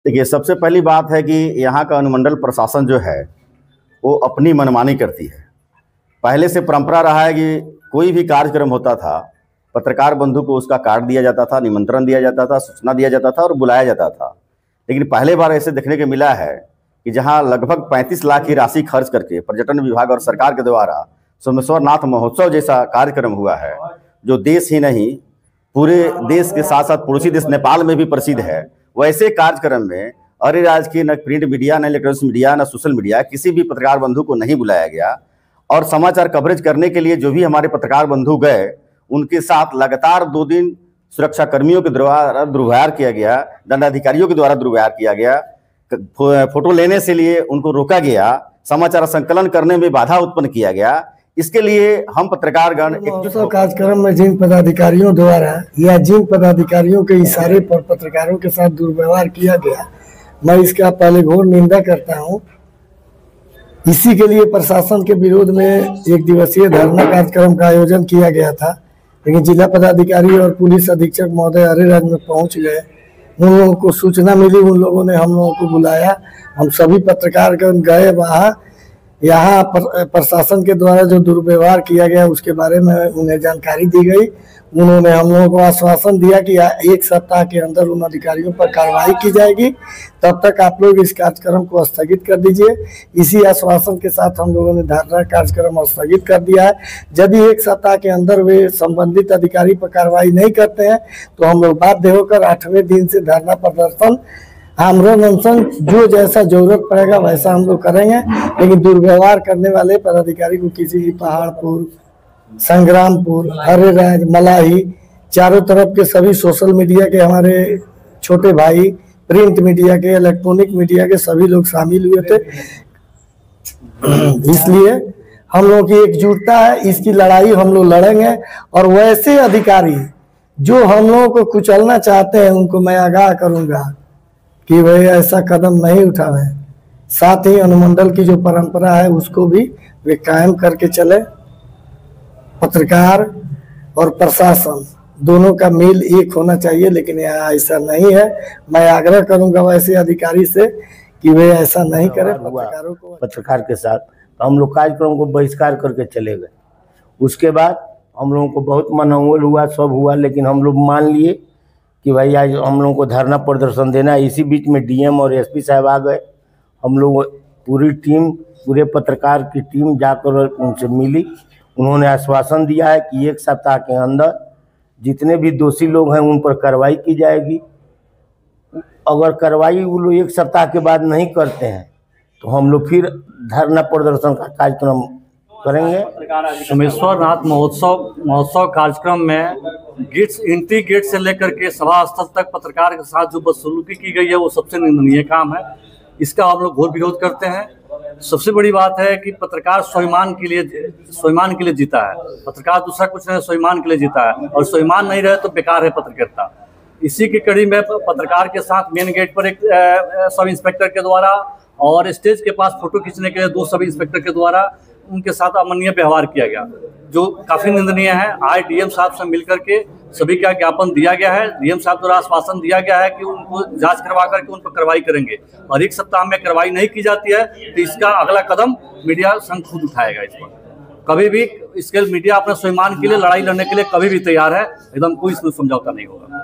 देखिए, सबसे पहली बात है कि यहाँ का अनुमंडल प्रशासन जो है वो अपनी मनमानी करती है। पहले से परंपरा रहा है कि कोई भी कार्यक्रम होता था, पत्रकार बंधु को उसका कार्ड दिया जाता था, निमंत्रण दिया जाता था, सूचना दिया जाता था और बुलाया जाता था। लेकिन पहले बार ऐसे देखने को मिला है कि जहाँ लगभग 35 लाख की राशि खर्च करके पर्यटन विभाग और सरकार के द्वारा सोमेश्वर नाथ महोत्सव जैसा कार्यक्रम हुआ है, जो देश ही नहीं पूरे देश के साथ साथ पड़ोसी देश नेपाल में भी प्रसिद्ध है। वैसे कार्यक्रम में अरेराज की न प्रिंट मीडिया, न इलेक्ट्रॉनिक्स मीडिया, न सोशल मीडिया, किसी भी पत्रकार बंधु को नहीं बुलाया गया। और समाचार कवरेज करने के लिए जो भी हमारे पत्रकार बंधु गए, उनके साथ लगातार 2 दिन सुरक्षा कर्मियों के द्वारा दुर्व्यवहार किया गया, दंडाधिकारियों के द्वारा दुर्व्यवहार किया गया, फोटो लेने से लिए उनको रोका गया, समाचार संकलन करने में बाधा उत्पन्न किया गया। इसके लिए हम पत्रकारगण कार्यक्रम में जिन पदाधिकारियों द्वारा या जिन पदाधिकारियों के इशारे पर पत्रकारों के साथ दुर्व्यवहार किया गया, मैं इसका पहले घोर निंदा करता हूं। इसी के लिए प्रशासन के विरोध में 1 दिवसीय धरना कार्यक्रम का आयोजन किया गया था, लेकिन जिला पदाधिकारी और पुलिस अधीक्षक महोदय अरेराज में पहुंच गए। उन लोगों को सूचना मिली, उन लोगों ने हम लोगों को बुलाया, हम सभी पत्रकारगण गए वहाँ। यहाँ प्रशासन के द्वारा जो दुर्व्यवहार किया गया उसके बारे में उन्हें जानकारी दी गई। उन्होंने हम लोगों को आश्वासन दिया कि 1 सप्ताह के अंदर उन अधिकारियों पर कार्रवाई की जाएगी, तब तक आप लोग इस कार्यक्रम को स्थगित कर दीजिए। इसी आश्वासन के साथ हम लोगों ने धरना कार्यक्रम स्थगित कर दिया है। यदि 1 सप्ताह के अंदर वे संबंधित अधिकारी पर कार्रवाई नहीं करते हैं तो हम लोग बाध्य होकर 8वें दिन से धरना प्रदर्शन, आमरण अनशन, जो जैसा जरूरत पड़ेगा वैसा हम लोग करेंगे। लेकिन दुर्व्यवहार करने वाले पदाधिकारी को किसी भी पहाड़पुर, संग्रामपुर, अरेराज, मलाही, चारों तरफ के सभी सोशल मीडिया के हमारे छोटे भाई, प्रिंट मीडिया के, इलेक्ट्रॉनिक मीडिया के सभी लोग शामिल हुए थे। इसलिए हम लोगों की एकजुटता है, इसकी लड़ाई हम लोग लड़ेंगे। और वैसे अधिकारी जो हम लोगों को कुचलना चाहते हैं उनको मैं आगाह करूंगा कि वह ऐसा कदम नहीं उठावे। साथ ही अनुमंडल की जो परंपरा है उसको भी वे कायम करके चले। पत्रकार और प्रशासन दोनों का मेल एक होना चाहिए, लेकिन यहाँ ऐसा नहीं है। मैं आग्रह करूंगा वैसे अधिकारी से कि वे ऐसा नहीं करें पत्रकारों को। पत्रकार के साथ तो हम लोग कार्यक्रम को बहिष्कार करके चले गए। उसके बाद हम लोगों को बहुत मनोबल हुआ, सब हुआ, लेकिन हम लोग मान लिए कि भाई आज हम लोगों को धरना प्रदर्शन देना है। इसी बीच में डीएम और एसपी साहब आ गए। हम लोग पूरी टीम, पूरे पत्रकार की टीम जाकर उनसे मिली। उन्होंने आश्वासन दिया है कि 1 सप्ताह के अंदर जितने भी दोषी लोग हैं उन पर कार्रवाई की जाएगी। अगर कार्रवाई वो लोग 1 सप्ताह के बाद नहीं करते हैं तो हम लोग फिर धरना प्रदर्शन का कार्यक्रम करेंगे। सोमेश्वर नाथ महोत्सव कार्यक्रम में गेट्स, एंट्री गेट से लेकर के सभा स्थल तक पत्रकार के साथ जो बदसलूकी की गई है वो सबसे निंदनीय काम है। इसका हम लोग घोर विरोध करते हैं। सबसे बड़ी बात है कि पत्रकार स्वाभिमान के लिए जीता है। पत्रकार दूसरा कुछ नहीं, स्वाभिमान के लिए जीता है, और स्वाभिमान नहीं रहे तो बेकार है पत्रकारिता। इसी की कड़ी में पत्रकार के साथ मेन गेट पर एक सब इंस्पेक्टर के द्वारा और स्टेज के पास फोटो खींचने के लिए 2 सब इंस्पेक्टर के द्वारा उनके साथ अमानवीय व्यवहार किया गया, जो काफ़ी निंदनीय है। आज डीएम साहब से मिलकर के सभी का ज्ञापन दिया गया है। डीएम साहब द्वारा आश्वासन दिया गया है कि उनको जांच करवा करके उन पर कार्रवाई करेंगे, और 1 सप्ताह में कार्रवाई नहीं की जाती है तो इसका अगला कदम मीडिया संघ खुद उठाएगा। इस पर कभी भी इसके मीडिया अपने स्वाभिमान के लिए लड़ाई लड़ने के लिए कभी भी तैयार है, एकदम कोई इसमें समझौता नहीं होगा।